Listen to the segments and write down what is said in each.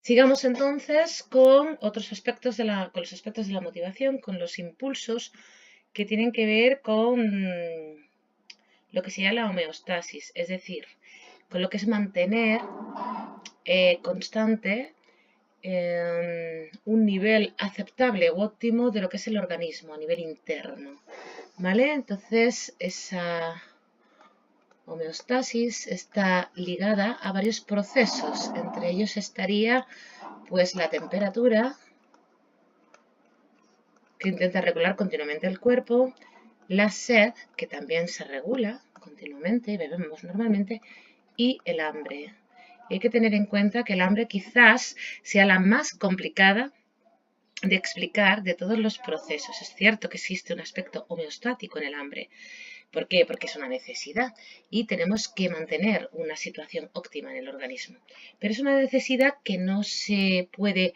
Sigamos entonces con otros aspectos con los aspectos de la motivación, con los impulsos que tienen que ver con lo que sería la homeostasis, es decir, con lo que es mantener constante un nivel aceptable u óptimo de lo que es el organismo a nivel interno, ¿vale? Entonces, esa homeostasis está ligada a varios procesos, entre ellos estaría pues la temperatura, que intenta regular continuamente el cuerpo, la sed, que también se regula continuamente, bebemos normalmente, y el hambre. Y hay que tener en cuenta que el hambre quizás sea la más complicada de explicar de todos los procesos. Es cierto que existe un aspecto homeostático en el hambre. ¿Por qué? Porque es una necesidad y tenemos que mantener una situación óptima en el organismo. Pero es una necesidad que no se puede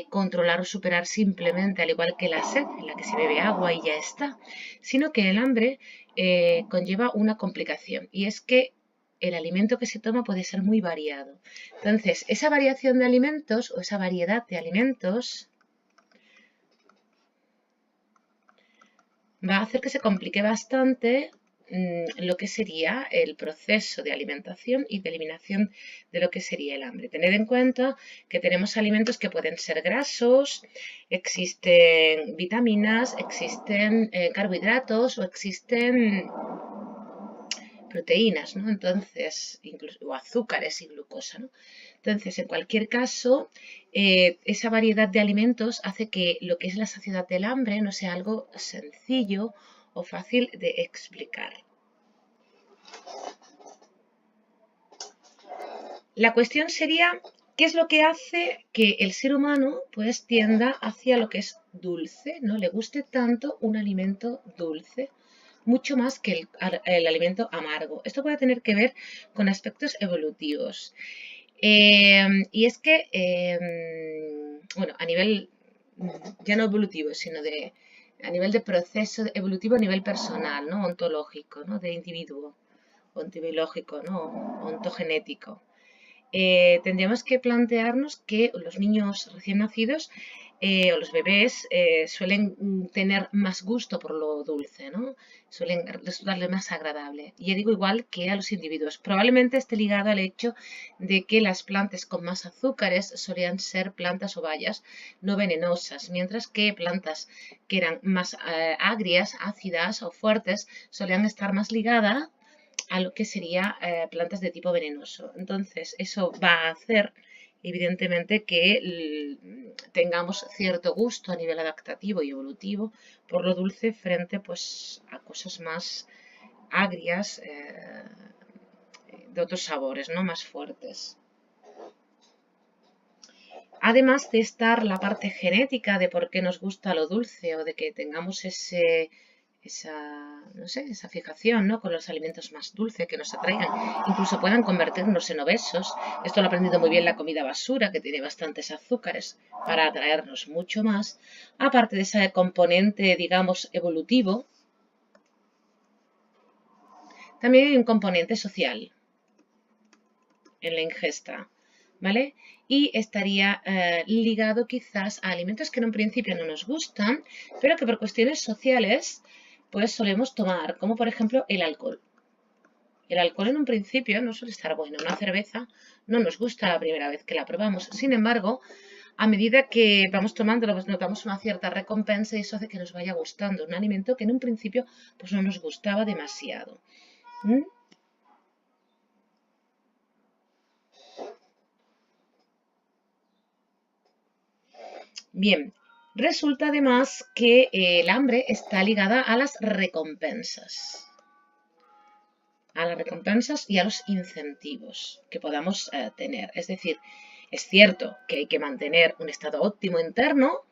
controlar o superar simplemente, al igual que la sed, en la que se bebe agua y ya está, sino que el hambre conlleva una complicación, y es que el alimento que se toma puede ser muy variado. Entonces, esa variación de alimentos o esa variedad de alimentos va a hacer que se complique bastante lo que sería el proceso de alimentación y de eliminación de lo que sería el hambre. Tened en cuenta que tenemos alimentos que pueden ser grasos, existen vitaminas, existen carbohidratos o existen proteínas, ¿no? Entonces, incluso, o azúcares y glucosa, ¿no? Entonces, en cualquier caso, esa variedad de alimentos hace que lo que es la saciedad del hambre no sea algo sencillo o fácil de explicar. La cuestión sería, ¿qué es lo que hace que el ser humano pues tienda hacia lo que es dulce, ¿no? Le guste tanto un alimento dulce, mucho más que el alimento amargo. Esto puede tener que ver con aspectos evolutivos. Y es que, bueno, a nivel ya no evolutivo, sino a nivel de proceso evolutivo a nivel personal, ¿no? Ontológico, ¿no? De individuo, ontológico, ¿no? Ontogenético. Tendríamos que plantearnos que los niños recién nacidos o los bebés suelen tener más gusto por lo dulce, ¿no? Suelen resultarles más agradable. Y yo digo igual que a los individuos. Probablemente esté ligado al hecho de que las plantas con más azúcares solían ser plantas o bayas no venenosas, mientras que plantas que eran más agrias, ácidas o fuertes solían estar más ligadas a lo que sería plantas de tipo venenoso. Entonces, eso va a hacer, evidentemente, que tengamos cierto gusto a nivel adaptativo y evolutivo por lo dulce frente pues, a cosas más agrias, de otros sabores, ¿no? Más fuertes. Además de estar la parte genética de por qué nos gusta lo dulce o de que tengamos no sé, esa fijación, ¿no? Con los alimentos más dulces que nos atraigan, incluso puedan convertirnos en obesos. Esto lo ha aprendido muy bien la comida basura, que tiene bastantes azúcares, para atraernos mucho más. Aparte de ese componente, digamos, evolutivo, también hay un componente social en la ingesta, ¿vale? Y estaría ligado quizás a alimentos que en un principio no nos gustan, pero que por cuestiones sociales pues solemos tomar, como por ejemplo el alcohol. El alcohol en un principio no suele estar bueno. Una cerveza no nos gusta la primera vez que la probamos. Sin embargo, a medida que vamos tomándolo, pues notamos una cierta recompensa y eso hace que nos vaya gustando un alimento que en un principio pues no nos gustaba demasiado. ¿Mm? Bien, resulta además que el hambre está ligada a las recompensas. A las recompensas y a los incentivos que podamos tener. Es decir, es cierto que hay que mantener un estado óptimo interno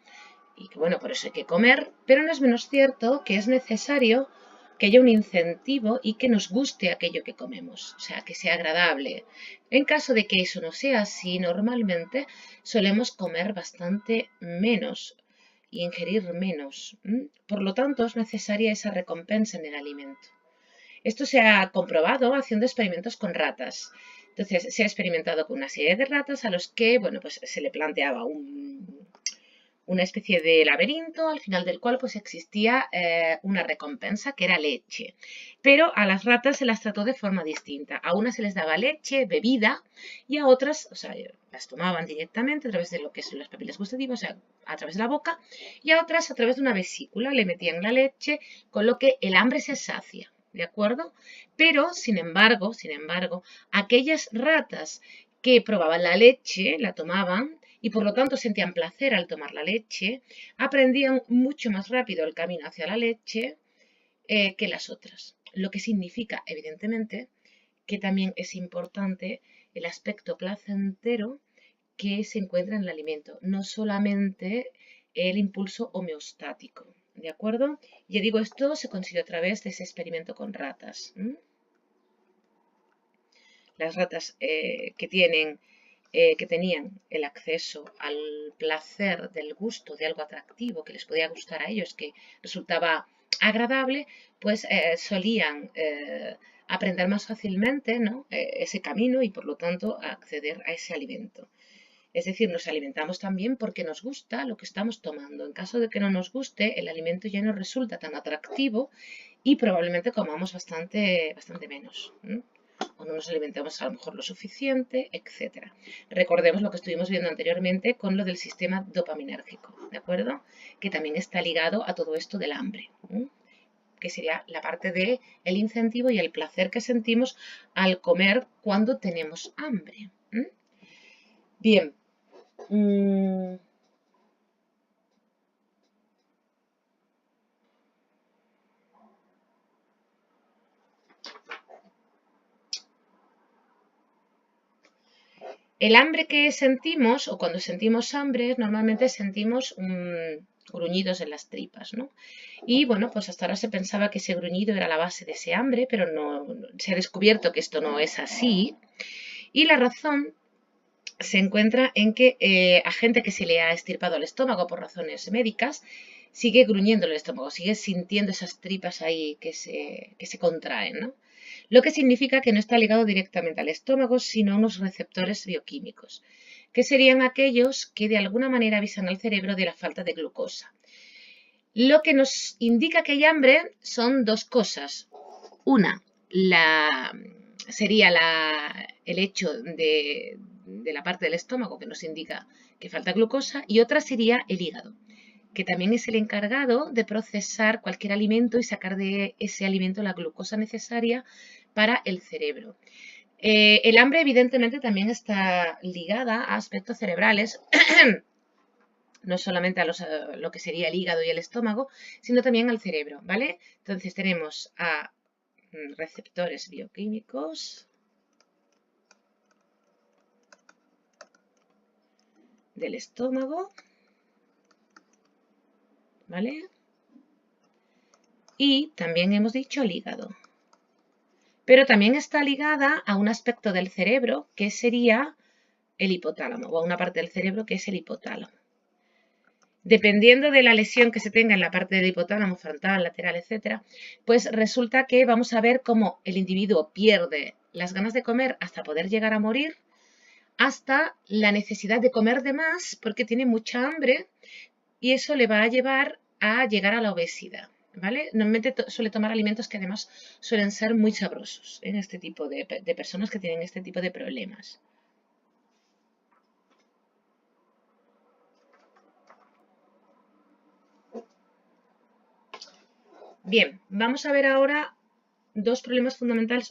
y que, bueno, por eso hay que comer, pero no es menos cierto que es necesario que haya un incentivo y que nos guste aquello que comemos, o sea, que sea agradable. En caso de que eso no sea así, normalmente solemos comer bastante menos y ingerir menos. Por lo tanto, es necesaria esa recompensa en el alimento. Esto se ha comprobado haciendo experimentos con ratas. Entonces, se ha experimentado con una serie de ratas a los que, bueno, pues se le planteaba una especie de laberinto al final del cual pues existía una recompensa que era leche. Pero a las ratas se las trató de forma distinta. A unas se les daba leche, bebida, y a otras, o sea, las tomaban directamente a través de lo que son las papilas gustativas, o sea, a través de la boca, y a otras a través de una vesícula, le metían la leche, con lo que el hambre se sacia, ¿de acuerdo? Pero, sin embargo, aquellas ratas que probaban la leche, la tomaban, y por lo tanto sentían placer al tomar la leche, aprendían mucho más rápido el camino hacia la leche que las otras. Lo que significa, evidentemente, que también es importante el aspecto placentero que se encuentra en el alimento, no solamente el impulso homeostático. ¿De acuerdo? Ya digo, esto se consiguió a través de ese experimento con ratas. Las ratas que tenían el acceso al placer del gusto de algo atractivo que les podía gustar a ellos, que resultaba agradable, pues solían aprender más fácilmente, ¿no? Ese camino y por lo tanto acceder a ese alimento. Es decir, nos alimentamos también porque nos gusta lo que estamos tomando. En caso de que no nos guste, el alimento ya no resulta tan atractivo y probablemente comamos bastante menos. O no nos alimentamos a lo mejor lo suficiente, etc. Recordemos lo que estuvimos viendo anteriormente con lo del sistema dopaminérgico, ¿de acuerdo? Que también está ligado a todo esto del hambre, que sería la parte del incentivo y el placer que sentimos al comer cuando tenemos hambre. Bien. El hambre que sentimos, o cuando sentimos hambre, normalmente sentimos gruñidos en las tripas, ¿no? Y bueno, pues hasta ahora se pensaba que ese gruñido era la base de ese hambre, pero no, se ha descubierto que esto no es así. Y la razón se encuentra en que a gente que se le ha estirpado el estómago por razones médicas, sigue gruñendo el estómago, sigue sintiendo esas tripas ahí que se contraen, ¿no? Lo que significa que no está ligado directamente al estómago, sino a unos receptores bioquímicos, que serían aquellos que de alguna manera avisan al cerebro de la falta de glucosa. Lo que nos indica que hay hambre son dos cosas. Una, sería el hecho de la parte del estómago que nos indica que falta glucosa, y otra sería el hígado, que también es el encargado de procesar cualquier alimento y sacar de ese alimento la glucosa necesaria para el cerebro. El hambre evidentemente también está ligada a aspectos cerebrales, no solamente a lo que sería el hígado y el estómago, sino también al cerebro, ¿vale? Entonces tenemos a receptores bioquímicos del estómago, ¿vale? Y también hemos dicho el hígado. Pero también está ligada a un aspecto del cerebro que sería el hipotálamo, o a una parte del cerebro que es el hipotálamo. Dependiendo de la lesión que se tenga en la parte del hipotálamo, frontal, lateral, etc., pues resulta que vamos a ver cómo el individuo pierde las ganas de comer hasta poder llegar a morir, hasta la necesidad de comer de más porque tiene mucha hambre, y eso le va a llevar a llegar a la obesidad, ¿vale? Normalmente suele tomar alimentos que además suelen ser muy sabrosos en este tipo de personas que tienen este tipo de problemas. Bien, vamos a ver ahora dos problemas fundamentales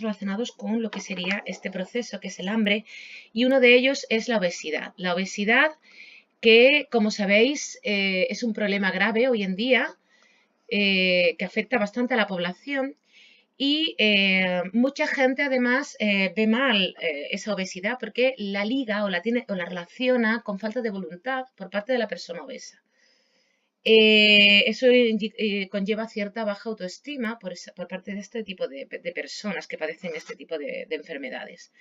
relacionados con lo que sería este proceso, que es el hambre, y uno de ellos es la obesidad. La obesidad que, como sabéis, es un problema grave hoy en día, que afecta bastante a la población, y mucha gente además ve mal esa obesidad porque la liga o la relaciona con falta de voluntad por parte de la persona obesa. Eso conlleva cierta baja autoestima por parte de este tipo de personas que padecen este tipo de enfermedades.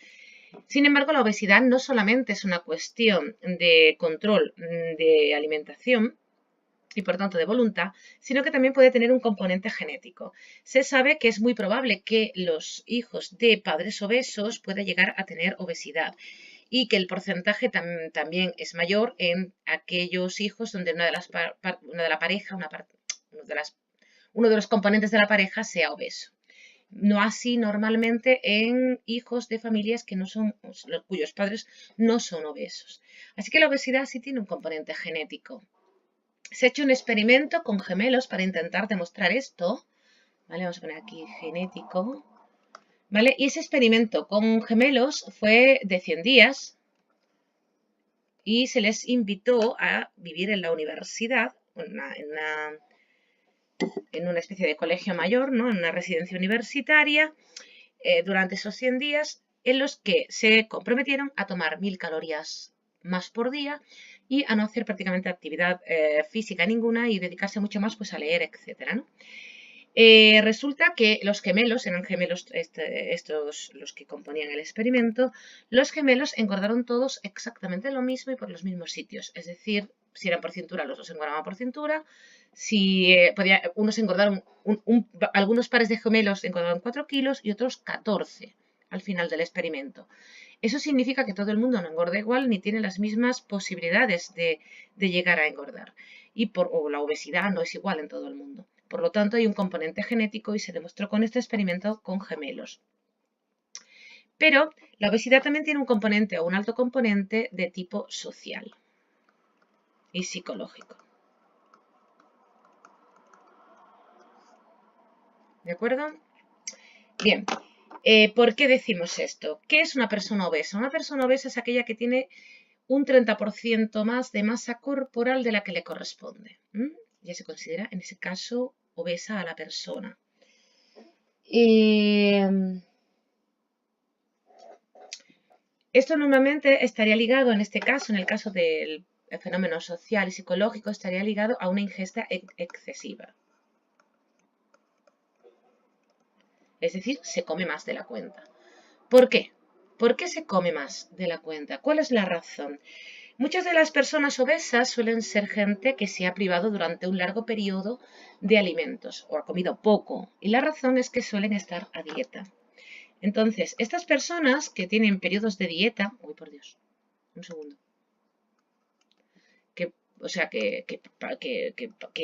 Sin embargo, la obesidad no solamente es una cuestión de control de alimentación, y por tanto de voluntad, sino que también puede tener un componente genético. Se sabe que es muy probable que los hijos de padres obesos puedan llegar a tener obesidad y que el porcentaje también es mayor en aquellos hijos donde uno de los componentes de la pareja sea obeso. No así normalmente en hijos de familias que no son, cuyos padres no son obesos. Así que la obesidad sí tiene un componente genético. Se ha hecho un experimento con gemelos para intentar demostrar esto. ¿Vale? Vamos a poner aquí genético. ¿Vale? Y ese experimento con gemelos fue de 100 días y se les invitó a vivir en la universidad, en una especie de colegio mayor, ¿no? En una residencia universitaria, durante esos 100 días en los que se comprometieron a tomar 1000 calorías más por día y a no hacer prácticamente actividad física ninguna y dedicarse mucho más pues, a leer, etc. ¿no? Resulta que los gemelos, eran gemelos estos los que componían el experimento, los gemelos engordaron todos exactamente lo mismo y por los mismos sitios. Es decir, si eran por cintura, los dos engordaban por cintura. Si unos engordaron, algunos pares de gemelos engordaron 4 kilos y otros 14 al final del experimento. Eso significa que todo el mundo no engorda igual ni tiene las mismas posibilidades de llegar a engordar. O la obesidad no es igual en todo el mundo. Por lo tanto, hay un componente genético y se demostró con este experimento con gemelos. Pero la obesidad también tiene un componente o un alto componente de tipo social y psicológico. ¿De acuerdo? Bien, ¿por qué decimos esto? ¿Qué es una persona obesa? Una persona obesa es aquella que tiene un 30% más de masa corporal de la que le corresponde. Ya se considera, en ese caso, obesa a la persona. Esto normalmente estaría ligado, en este caso, en el caso del fenómeno social y psicológico, estaría ligado a una ingesta excesiva. Es decir, se come más de la cuenta. ¿Por qué? ¿Por qué se come más de la cuenta? ¿Cuál es la razón? Muchas de las personas obesas suelen ser gente que se ha privado durante un largo periodo de alimentos o ha comido poco. Y la razón es que suelen estar a dieta. Entonces, estas personas que tienen periodos de dieta... Uy, por Dios, un segundo. Que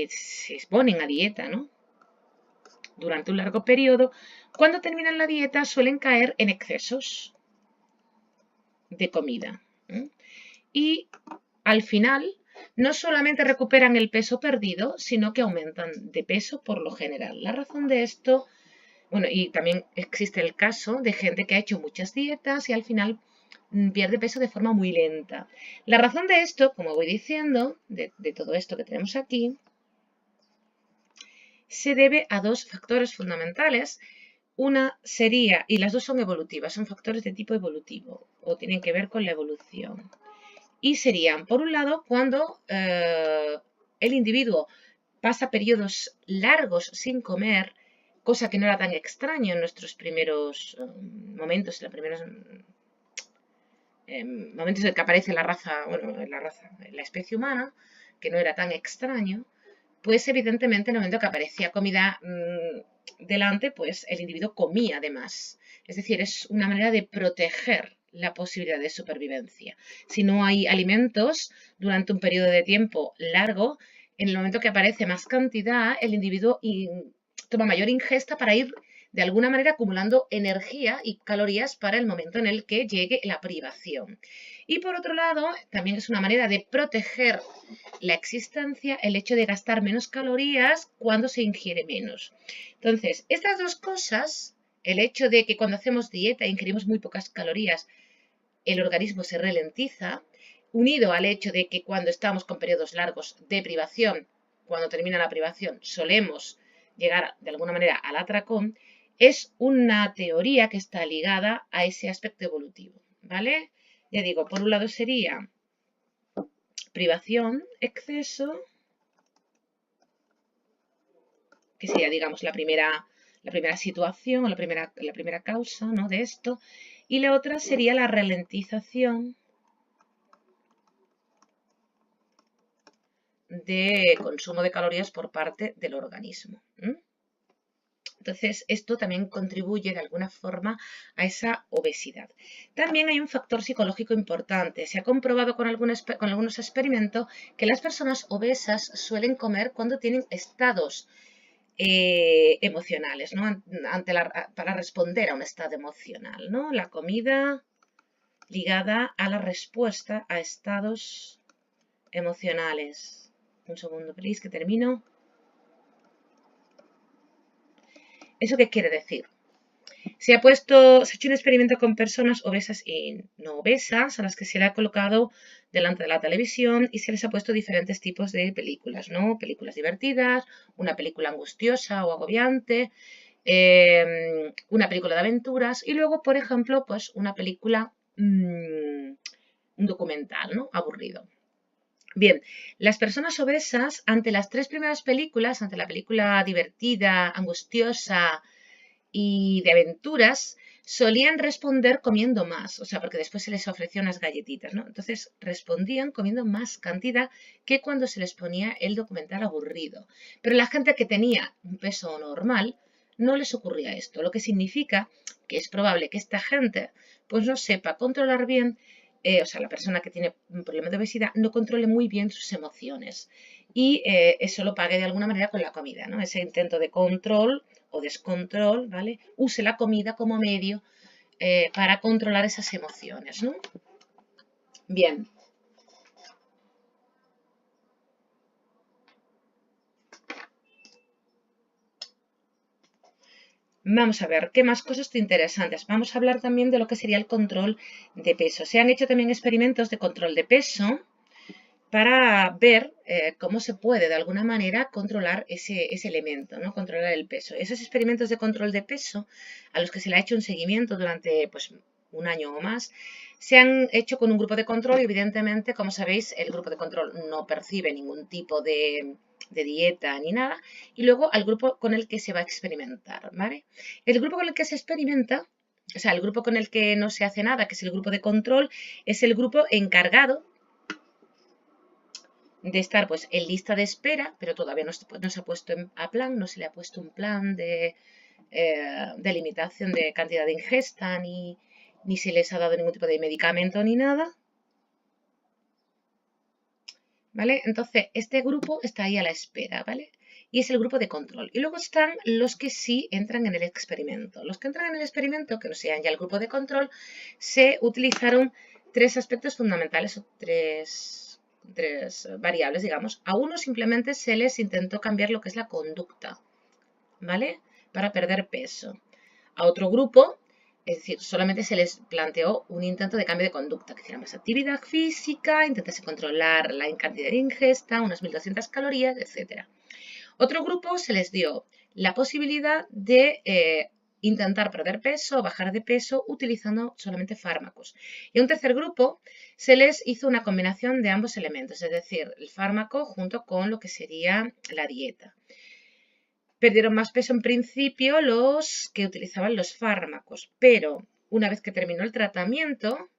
se exponen a dieta, ¿no? Durante un largo periodo, cuando terminan la dieta suelen caer en excesos de comida. Y al final no solamente recuperan el peso perdido, sino que aumentan de peso por lo general. La razón de esto, bueno, y también existe el caso de gente que ha hecho muchas dietas y al final pierde peso de forma muy lenta. La razón de esto, como voy diciendo, de todo esto que tenemos aquí, se debe a dos factores fundamentales. Una sería, y las dos son evolutivas, son factores de tipo evolutivo o tienen que ver con la evolución. Y serían, por un lado, cuando el individuo pasa periodos largos sin comer, cosa que no era tan extraño en nuestros primeros momentos, en los primeros momentos en que aparece la raza, bueno, la especie humana, que no era tan extraño, pues evidentemente en el momento que aparecía comida delante, pues el individuo comía además. Es decir, es una manera de proteger la posibilidad de supervivencia. Si no hay alimentos durante un periodo de tiempo largo, en el momento que aparece más cantidad, el individuo toma mayor ingesta para ir de alguna manera acumulando energía y calorías para el momento en el que llegue la privación. Y por otro lado, también es una manera de proteger la existencia el hecho de gastar menos calorías cuando se ingiere menos. Entonces, estas dos cosas, el hecho de que cuando hacemos dieta e ingerimos muy pocas calorías, el organismo se ralentiza, unido al hecho de que cuando estamos con periodos largos de privación, cuando termina la privación, solemos llegar de alguna manera al atracón, es una teoría que está ligada a ese aspecto evolutivo, ¿vale? Ya digo, por un lado sería privación, exceso, que sería, digamos, la primera situación o la primera causa, ¿no?, de esto. Y la otra sería la ralentización de consumo de calorías por parte del organismo. Entonces, esto también contribuye de alguna forma a esa obesidad. También hay un factor psicológico importante. Se ha comprobado con algunos experimentos que las personas obesas suelen comer cuando tienen estados emocionales, ¿no? Para responder a un estado emocional, ¿no? La comida ligada a la respuesta a estados emocionales. Un segundo, please, que termino. ¿Eso qué quiere decir? Se ha hecho un experimento con personas obesas y no obesas, a las que se le ha colocado delante de la televisión y se les ha puesto diferentes tipos de películas, ¿no? Películas divertidas, una película angustiosa o agobiante, una película de aventuras y luego, por ejemplo, pues una película, un documental, ¿no? Aburrido. Bien, las personas obesas, ante las tres primeras películas, ante la película divertida, angustiosa y de aventuras, solían responder comiendo más, o sea, porque después se les ofreció unas galletitas, ¿no? Entonces respondían comiendo más cantidad que cuando se les ponía el documental aburrido. Pero la gente que tenía un peso normal no les ocurría esto, lo que significa que es probable que esta gente pues no sepa controlar bien, o sea, la persona que tiene un problema de obesidad no controle muy bien sus emociones y eso lo pague de alguna manera con la comida, ¿no? Ese intento de control o descontrol, ¿vale? Use la comida como medio para controlar esas emociones, ¿no? Bien. Vamos a ver, ¿qué más cosas interesantes? Vamos a hablar también de lo que sería el control de peso. Se han hecho también experimentos de control de peso para ver cómo se puede de alguna manera controlar ese elemento, ¿no? Controlar el peso. Esos experimentos de control de peso, a los que se le ha hecho un seguimiento durante pues, un año o más, se han hecho con un grupo de control y evidentemente, como sabéis, el grupo de control no percibe ningún tipo de dieta ni nada, y luego al grupo con el que se va a experimentar, ¿vale? El grupo con el que se experimenta, o sea, el grupo con el que no se hace nada, que es el grupo de control, es el grupo encargado de estar pues en lista de espera, pero todavía no se ha puesto a plan, no se le ha puesto un plan de limitación de cantidad de ingesta, ni se les ha dado ningún tipo de medicamento ni nada. ¿Vale? Entonces, este grupo está ahí a la espera, ¿vale? Y es el grupo de control. Y luego están los que sí entran en el experimento. Los que entran en el experimento, que no sean ya el grupo de control, se utilizaron tres aspectos fundamentales o tres variables, digamos. A uno simplemente se les intentó cambiar lo que es la conducta, ¿vale? Para perder peso. A otro grupo, es decir, solamente se les planteó un intento de cambio de conducta, que hicieran más actividad física, intentase controlar la cantidad de ingesta, unas 1200 calorías, etc. Otro grupo se les dio la posibilidad de intentar perder peso o bajar de peso utilizando solamente fármacos. Y a un tercer grupo se les hizo una combinación de ambos elementos, es decir, el fármaco junto con lo que sería la dieta. Perdieron más peso en principio los que utilizaban los fármacos, pero una vez que terminó el tratamiento,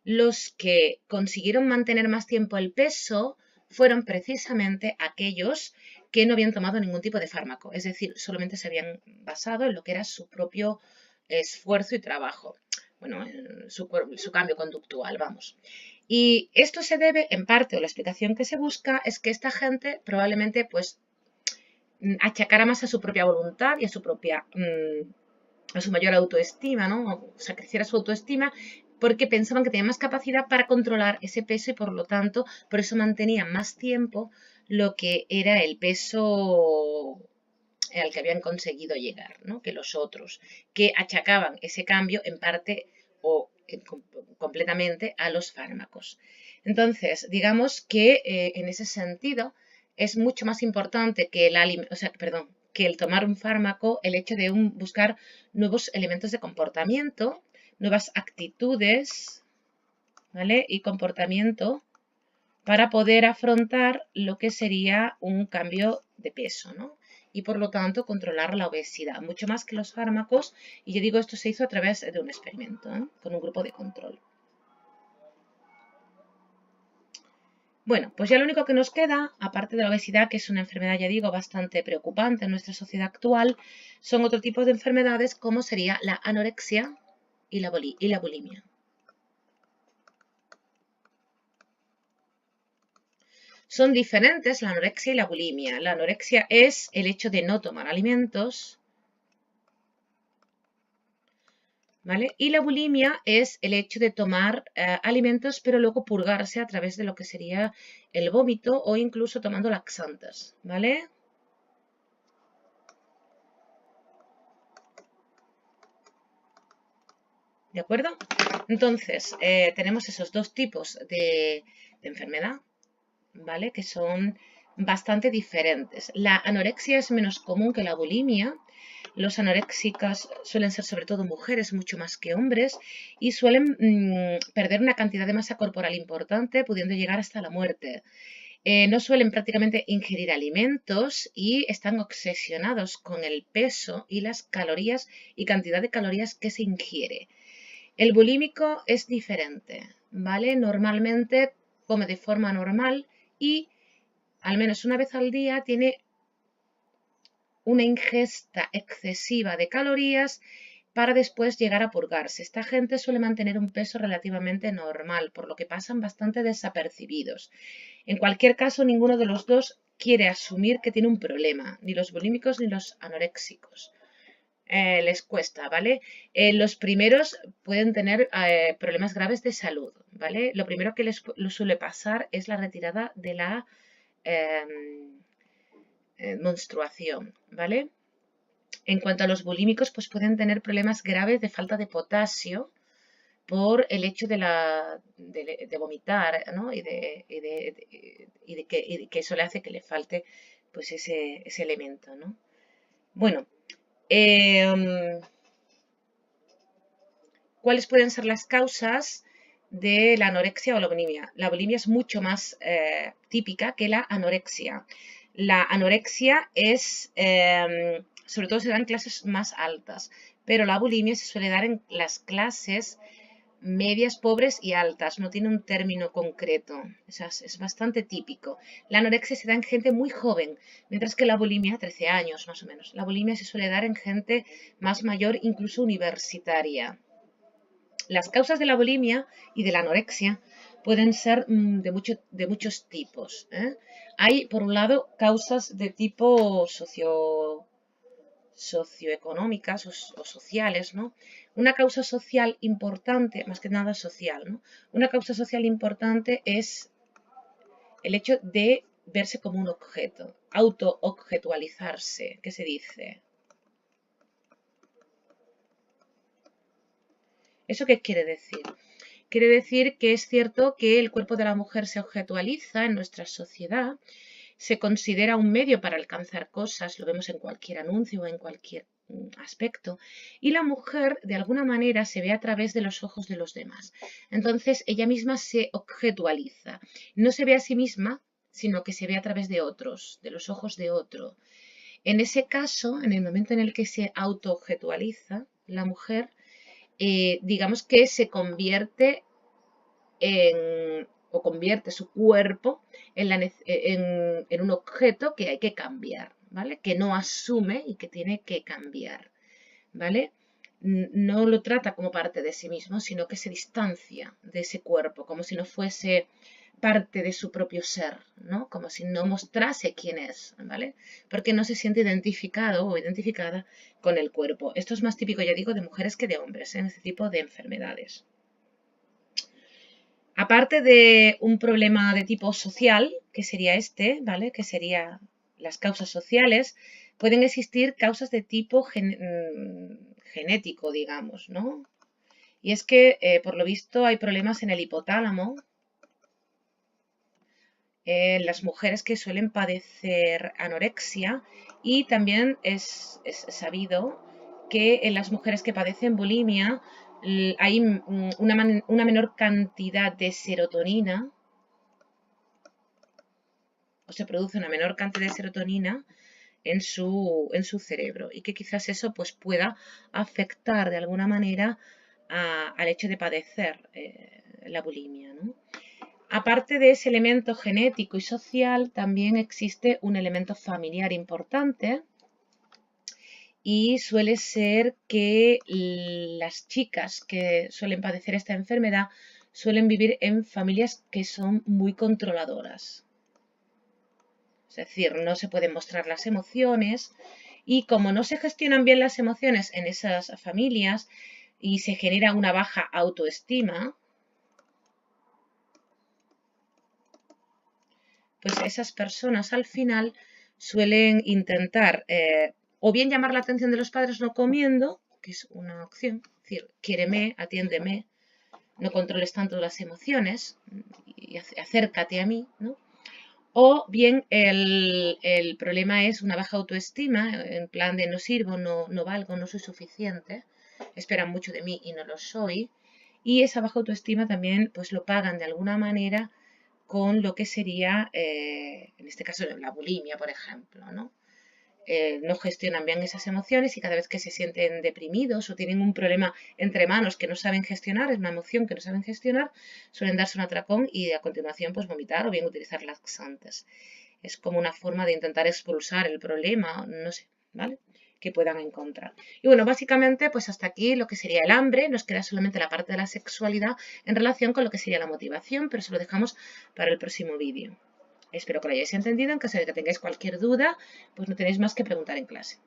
los que consiguieron mantener más tiempo el peso fueron precisamente aquellos que no habían tomado ningún tipo de fármaco, es decir, solamente se habían basado en lo que era su propio esfuerzo y trabajo, bueno, en su cambio conductual, vamos. Y esto se debe, en parte, o la explicación que se busca, es que esta gente probablemente pues achacara más a su propia voluntad y a a su mayor autoestima, ¿no? O sea, creciera su autoestima porque pensaban que tenían más capacidad para controlar ese peso y por lo tanto, por eso mantenían más tiempo lo que era el peso al que habían conseguido llegar, ¿no? Que los otros, que achacaban ese cambio en parte o completamente a los fármacos. Entonces, digamos que en ese sentido es mucho más importante que que el tomar un fármaco, el hecho de buscar nuevos elementos de comportamiento, nuevas actitudes, ¿vale? Y comportamiento para poder afrontar lo que sería un cambio de peso, ¿no? Y por lo tanto controlar la obesidad, mucho más que los fármacos. Y yo digo, esto se hizo a través de un experimento, ¿eh? Con un grupo de control. Bueno, pues ya lo único que nos queda, aparte de la obesidad, que es una enfermedad, ya digo, bastante preocupante en nuestra sociedad actual, son otro tipo de enfermedades como sería la anorexia y la bulimia. Son diferentes la anorexia y la bulimia. La anorexia es el hecho de no tomar alimentos, ¿vale? Y la bulimia es el hecho de tomar alimentos, pero luego purgarse a través de lo que sería el vómito o incluso tomando laxantes, ¿vale? ¿De acuerdo? Entonces, tenemos esos dos tipos de enfermedad, ¿vale? Que son bastante diferentes. La anorexia es menos común que la bulimia. Los anoréxicas suelen ser sobre todo mujeres mucho más que hombres y suelen perder una cantidad de masa corporal importante, pudiendo llegar hasta la muerte. No suelen prácticamente ingerir alimentos y están obsesionados con el peso y las calorías y cantidad de calorías que se ingiere. El bulímico es diferente, ¿vale? Normalmente come de forma normal y al menos una vez al día tiene una ingesta excesiva de calorías para después llegar a purgarse. Esta gente suele mantener un peso relativamente normal, por lo que pasan bastante desapercibidos. En cualquier caso, ninguno de los dos quiere asumir que tiene un problema, ni los bulímicos ni los anoréxicos. Les cuesta, ¿vale? Los primeros pueden tener problemas graves de salud, ¿vale? Lo primero que les suele pasar es la retirada de la menstruación, ¿vale? En cuanto a los bulímicos, pues pueden tener problemas graves de falta de potasio por el hecho de vomitar, ¿no? Y que eso le hace que le falte pues ese elemento, ¿no? Bueno, ¿cuáles pueden ser las causas de la anorexia o la bulimia? La bulimia es mucho más típica que la anorexia. La anorexia es, sobre todo se da en clases más altas, pero la bulimia se suele dar en las clases medias, pobres y altas, no tiene un término concreto, es bastante típico. La anorexia se da en gente muy joven, mientras que la bulimia, 13 años más o menos, la bulimia se suele dar en gente más mayor, incluso universitaria. Las causas de la bulimia y de la anorexia pueden ser de muchos tipos, ¿eh? Hay, por un lado, causas de tipo socioeconómicas o sociales, ¿no? Una causa social importante, más que nada social, ¿no? Una causa social importante es el hecho de verse como un objeto, auto-objetualizarse, ¿qué se dice? ¿Eso qué quiere decir? Quiere decir que es cierto que el cuerpo de la mujer se objetualiza en nuestra sociedad, se considera un medio para alcanzar cosas, lo vemos en cualquier anuncio o en cualquier aspecto, y la mujer de alguna manera se ve a través de los ojos de los demás. Entonces ella misma se objetualiza, no se ve a sí misma, sino que se ve a través de otros, de los ojos de otro. En ese caso, en el momento en el que se autoobjetualiza, la mujer, digamos que se convierte o convierte su cuerpo en un objeto que hay que cambiar, ¿vale? Que no asume y que tiene que cambiar, ¿vale? No lo trata como parte de sí mismo, sino que se distancia de ese cuerpo, como si no fuese parte de su propio ser, ¿no? Como si no mostrase quién es, ¿vale? Porque no se siente identificado o identificada con el cuerpo. Esto es más típico, ya digo, de mujeres que de hombres, en este tipo de enfermedades. Aparte de un problema de tipo social, que sería este, ¿vale? Que serían las causas sociales, pueden existir causas de tipo genético, digamos, ¿no? Y es que, por lo visto, hay problemas en el hipotálamo, en las mujeres que suelen padecer anorexia y también es sabido que en las mujeres que padecen bulimia hay una menor cantidad de serotonina o se produce una menor cantidad de serotonina en su cerebro y que quizás eso pues pueda afectar de alguna manera al hecho de padecer la bulimia, ¿no? Aparte de ese elemento genético y social, también existe un elemento familiar importante y suele ser que las chicas que suelen padecer esta enfermedad suelen vivir en familias que son muy controladoras. Es decir, no se pueden mostrar las emociones y como no se gestionan bien las emociones en esas familias y se genera una baja autoestima, pues esas personas al final suelen intentar o bien llamar la atención de los padres no comiendo, que es una opción, es decir, quiéreme, atiéndeme, no controles tanto las emociones y acércate a mí, ¿no? O bien el problema es una baja autoestima, en plan de no sirvo, no valgo, no soy suficiente, esperan mucho de mí y no lo soy. Y esa baja autoestima también pues lo pagan de alguna manera con lo que sería, en este caso, la bulimia, por ejemplo, ¿no? No gestionan bien esas emociones y cada vez que se sienten deprimidos o tienen un problema entre manos que no saben gestionar, es una emoción que no saben gestionar, suelen darse un atracón y a continuación pues vomitar o bien utilizar laxantes. Es como una forma de intentar expulsar el problema, no sé, ¿vale? Que puedan encontrar. Y bueno, básicamente pues hasta aquí lo que sería el hambre, nos queda solamente la parte de la sexualidad en relación con lo que sería la motivación, pero se lo dejamos para el próximo vídeo. Espero que lo hayáis entendido. En caso de que tengáis cualquier duda, pues no tenéis más que preguntar en clase.